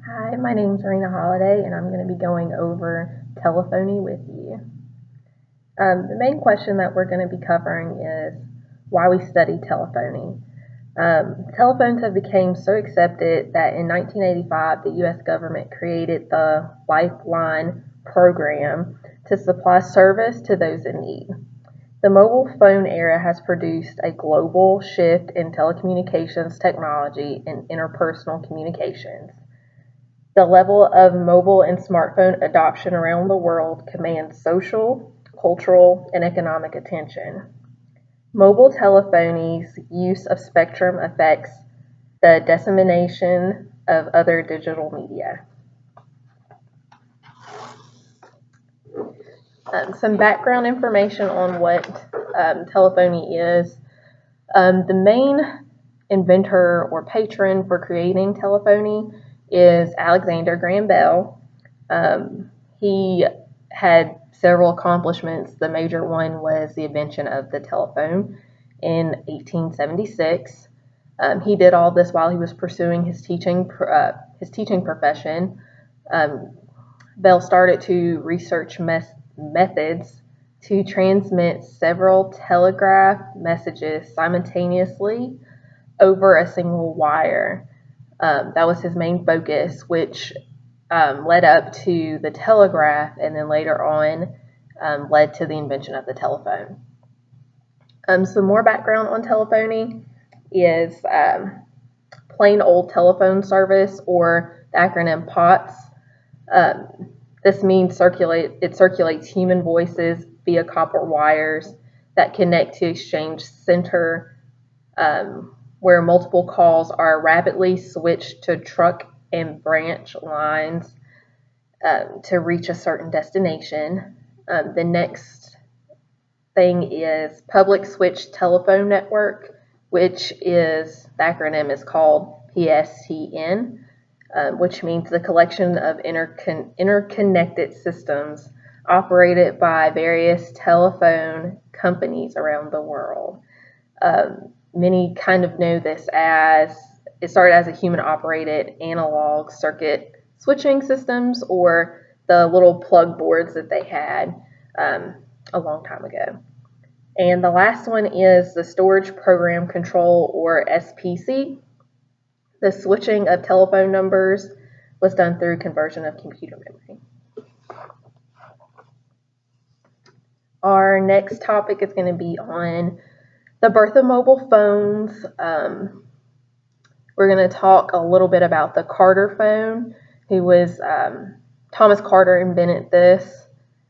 Hi, my name's Serena Holiday, and I'm going to be going over telephony with you. The main question that we're going to be covering is why we study telephony. Telephones have become so accepted that in 1985, the U.S. government created the Lifeline program to supply service to those in need. The mobile phone era has produced a global shift in telecommunications technology and interpersonal communications. The level of mobile and smartphone adoption around the world commands social, cultural, and economic attention. Mobile telephony's use of spectrum affects the dissemination of other digital media. Some background information on what telephony is. The main inventor or patron for creating telephony is Alexander Graham Bell. He had several accomplishments. The major one was the invention of the telephone in 1876. He did all this while he was pursuing his teaching profession. Bell started to research methods to transmit several telegraph messages simultaneously over a single wire. That was his main focus, which led up to the telegraph, and then later on led to the invention of the telephone. Some more background on telephony is plain old telephone service, or the acronym POTS. This means it circulates human voices via copper wires that connect to exchange center, where multiple calls are rapidly switched to truck and branch lines to reach a certain destination. The next thing is public switch telephone network, which is the acronym is called PSTN, which means the collection of interconnected systems operated by various telephone companies around the world. Many kind of know this as it started as a human-operated analog circuit switching systems, or the little plug boards that they had a long time ago. And the last one is the storage program control, or SPC. The switching of telephone numbers was done through conversion of computer memory. Our next topic is going to be on the birth of mobile phones. We're going to talk a little bit about the Carter phone, who was Thomas Carter invented this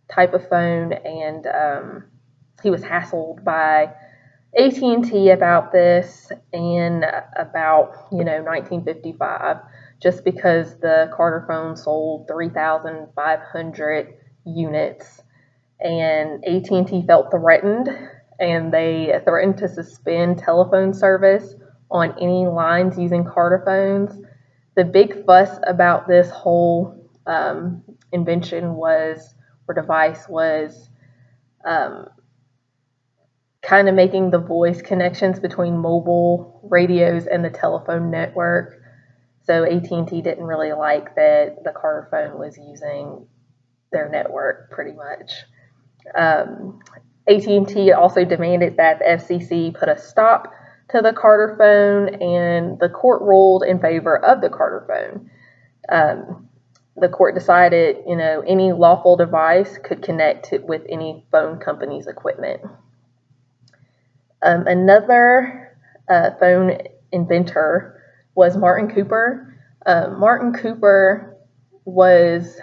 type of phone, and he was hassled by AT&T about this in about 1955, just because the Carter phone sold 3,500 units, and AT&T felt threatened, and they threatened to suspend telephone service on any lines using Carter phones. The big fuss about this whole invention device was kind of making the voice connections between mobile radios and the telephone network. So AT&T didn't really like that the Carter phone was using their network pretty much. AT&T also demanded that the FCC put a stop to the Carter phone, and the court ruled in favor of the Carter phone. The court decided, any lawful device could connect with any phone company's equipment. Another phone inventor was Martin Cooper. Martin Cooper was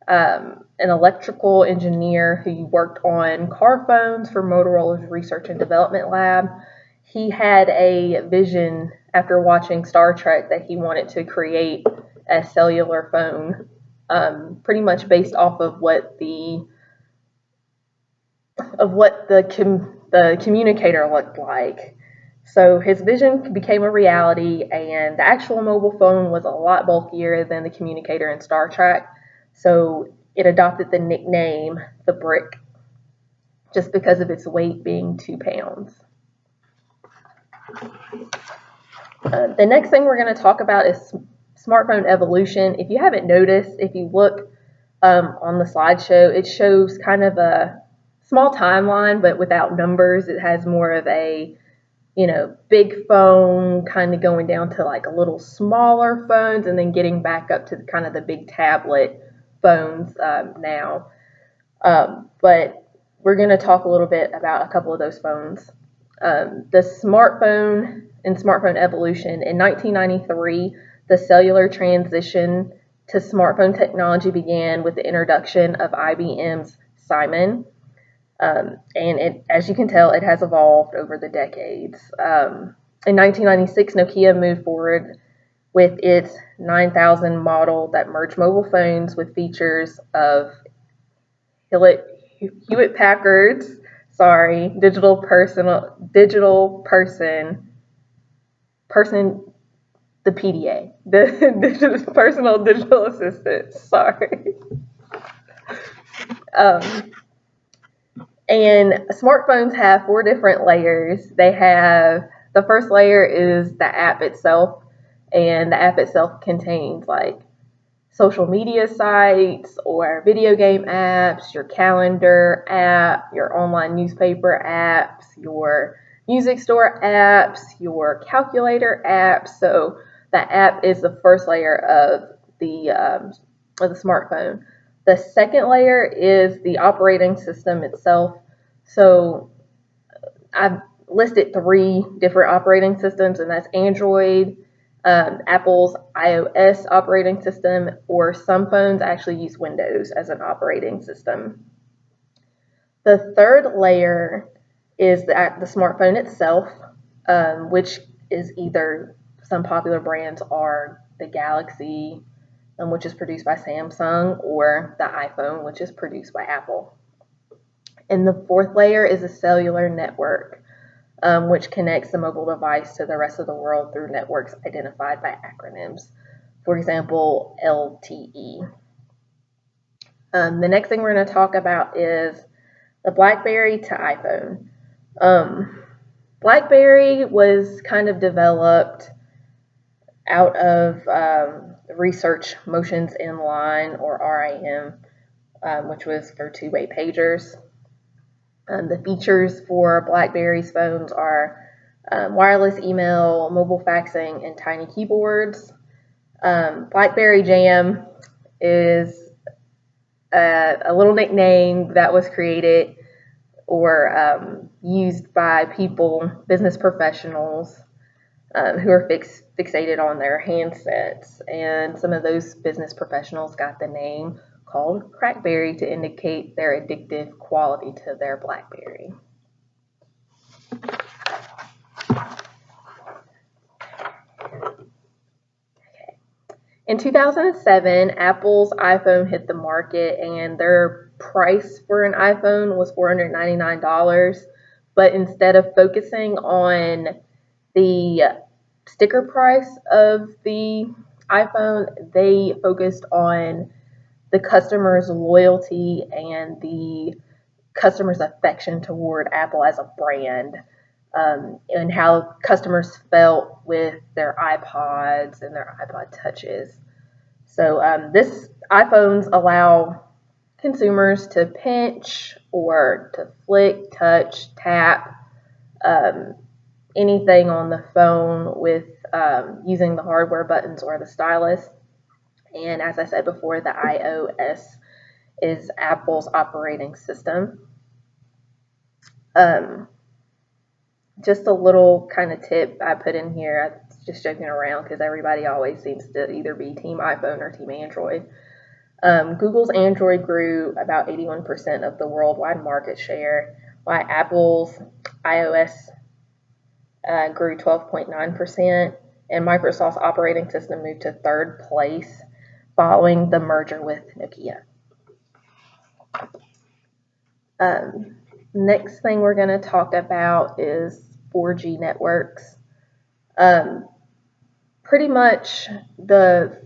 an electrical engineer who worked on car phones for Motorola's Research and Development Lab. He had a vision after watching Star Trek that he wanted to create a cellular phone, pretty much based off of what the communicator looked like. So his vision became a reality, and the actual mobile phone was a lot bulkier than the communicator in Star Trek. So it adopted the nickname the Brick, just because of its weight being 2 pounds. The next thing we're going to talk about is smartphone evolution. If you haven't noticed, if you look on the slideshow, it shows kind of a small timeline, but without numbers. It has more of a, big phone kind of going down to like a little smaller phones and then getting back up to kind of the big tablet phones now. But we're going to talk a little bit about a couple of those phones. The smartphone and smartphone evolution. In 1993, the cellular transition to smartphone technology began with the introduction of IBM's Simon. And as you can tell, it has evolved over the decades. In 1996, Nokia moved forward with its 9000 model that merged mobile phones with features of Hewlett Packard's, digital person, the PDA, the personal digital assistant. And smartphones have 4 different layers. The first layer is the app itself, and the app itself contains like social media sites or video game apps, your calendar app, your online newspaper apps, your music store apps, your calculator apps. So the app is the first layer of the smartphone. The second layer is the operating system itself. So I've listed 3 different operating systems, and that's Android, Apple's iOS operating system, or some phones actually use Windows as an operating system. The third layer is the smartphone itself, which is either some popular brands are the Galaxy, which is produced by Samsung, or the iPhone, which is produced by Apple. And the fourth layer is a cellular network, which connects the mobile device to the rest of the world through networks identified by acronyms. For example, LTE. The next thing we're going to talk about is the BlackBerry to iPhone. BlackBerry was kind of developed out of Research Motions Inline, or RAM, which was for two-way pagers. The features for BlackBerry's phones are wireless email, mobile faxing, and tiny keyboards. BlackBerry Jam is a little nickname that was created or used by business professionals who are fixated on their handsets. And some of those business professionals got the name called Crackberry to indicate their addictive quality to their BlackBerry. In 2007, Apple's iPhone hit the market, and their price for an iPhone was $499. But instead of focusing on the sticker price of the iPhone, they focused on the customer's loyalty and the customer's affection toward Apple as a brand, and how customers felt with their iPods and their iPod touches. So this iPhones allow consumers to pinch or to flick, touch, tap anything on the phone with using the hardware buttons or the stylus. And as I said before, the iOS is Apple's operating system. Just a little kind of tip I put in here, I'm just joking around because everybody always seems to either be Team iPhone or Team Android. Google's Android grew about 81% of the worldwide market share, while Apple's iOS grew 12.9%, and Microsoft's operating system moved to 3rd place following the merger with Nokia. Next thing we're going to talk about is 4G networks. Pretty much the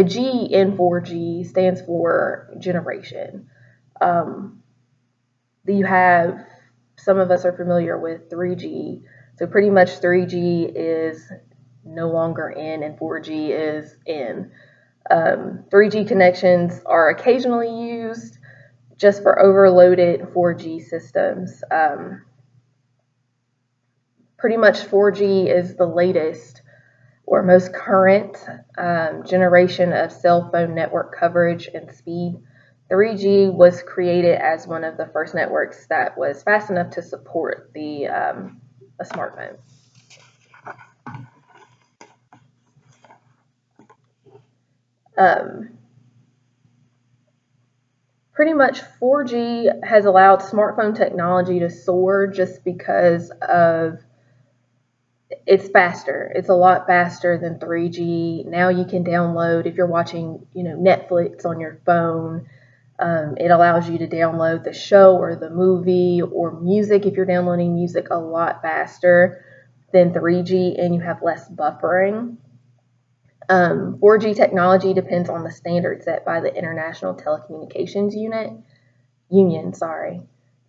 G in 4G stands for generation. You have, some of us are familiar with 3G. So pretty much 3G is no longer in and 4G is in. 3G connections are occasionally used just for overloaded 4G systems. Pretty much 4G is the latest or most current generation of cell phone network coverage and speed. 3G was created as one of the first networks that was fast enough to support a smartphone. Pretty much 4G has allowed smartphone technology to soar just because of it's faster. It's a lot faster than 3G. Now you can download, if you're watching, Netflix on your phone, it allows you to download the show or the movie or music if you're downloading music a lot faster than 3G, and you have less buffering. 4G technology depends on the standard set by the International Telecommunications Union,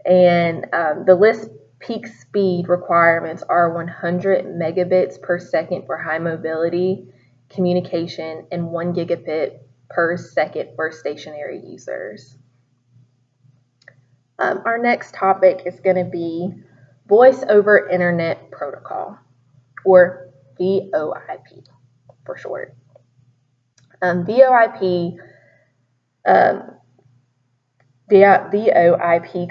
and the list peak speed requirements are 100 megabits per second for high mobility communication and 1 gigabit per second for stationary users. Our next topic is going to be Voice over Internet Protocol, or VoIP for short. VoIP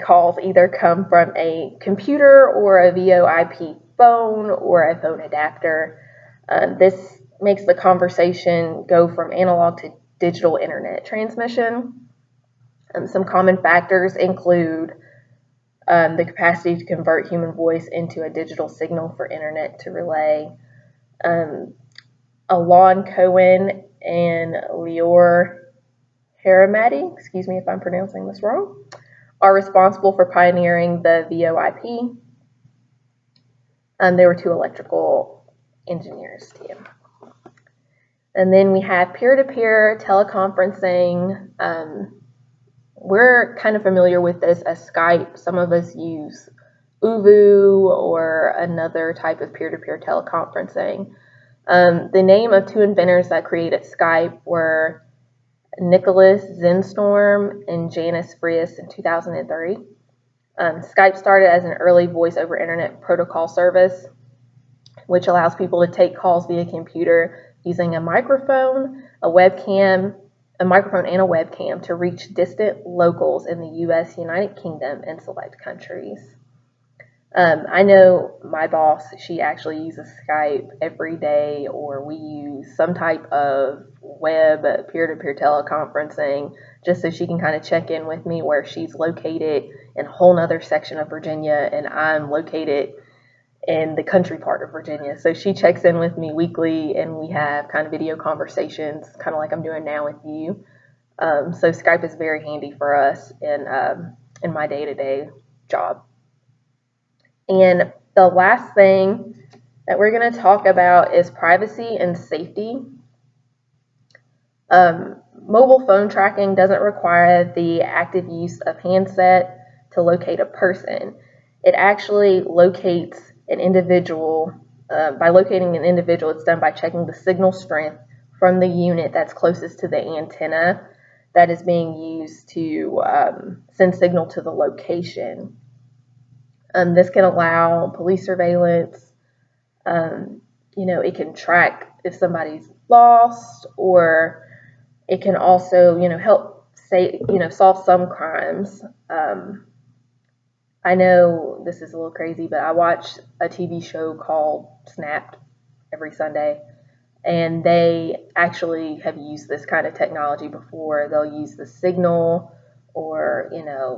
calls either come from a computer or a VoIP phone or a phone adapter. This makes the conversation go from analog to digital internet transmission. Some common factors include the capacity to convert human voice into a digital signal for internet to relay. Alon Cohen and Lior Haramati, excuse me if I'm pronouncing this wrong, are responsible for pioneering the VoIP. They were two electrical engineers too. And then we have peer-to-peer teleconferencing. We're kind of familiar with this as Skype. Some of us use Uvu or another type of peer-to-peer teleconferencing. The name of two inventors that created Skype were Nicholas Zenstorm and Janice Frias in 2003. Skype started as an early voice over internet protocol service, which allows people to take calls via computer using a microphone and a webcam to reach distant locals in the US, United Kingdom, and select countries. I know my boss, she actually uses Skype every day, or we use some type of web peer-to-peer teleconferencing just so she can kind of check in with me where she's located in a whole nother section of Virginia and I'm located in the country part of Virginia. So she checks in with me weekly and we have kind of video conversations, kind of like I'm doing now with you. So Skype is very handy for us in my day-to-day job. And the last thing that we're going to talk about is privacy and safety. Mobile phone tracking doesn't require the active use of handset to locate a person. It actually locates an individual. By locating an individual, it's done by checking the signal strength from the unit that's closest to the antenna that is being used to send signal to the location. This can allow police surveillance. It can track if somebody's lost, or it can also, help solve some crimes. I know this is a little crazy, but I watch a TV show called Snapped every Sunday, and they actually have used this kind of technology before. They'll use the signal, or,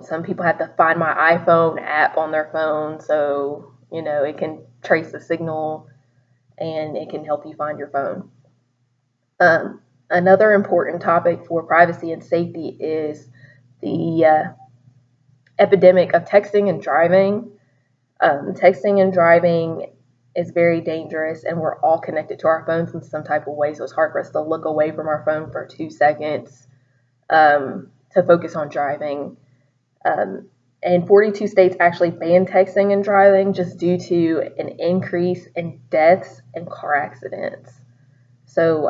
some people have the Find My iPhone app on their phone, so, it can trace the signal and it can help you find your phone. Another important topic for privacy and safety is the epidemic of texting and driving. Texting and driving is very dangerous, and we're all connected to our phones in some type of way, so it's hard for us to look away from our phone for 2 seconds to focus on driving. And 42 states actually banned texting and driving just due to an increase in deaths and car accidents. So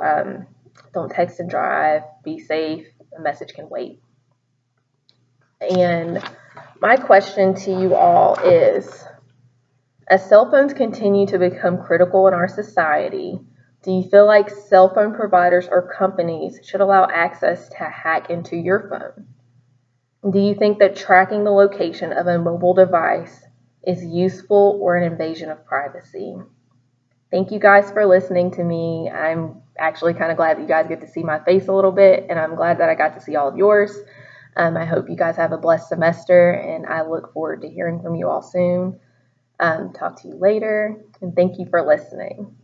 don't text and drive, be safe, a message can wait. And my question to you all is, as cell phones continue to become critical in our society, do you feel like cell phone providers or companies should allow access to hack into your phone? Do you think that tracking the location of a mobile device is useful or an invasion of privacy? Thank you guys for listening to me. I'm actually kind of glad that you guys get to see my face a little bit, and I'm glad that I got to see all of yours. I hope you guys have a blessed semester, and I look forward to hearing from you all soon. Talk to you later, and thank you for listening.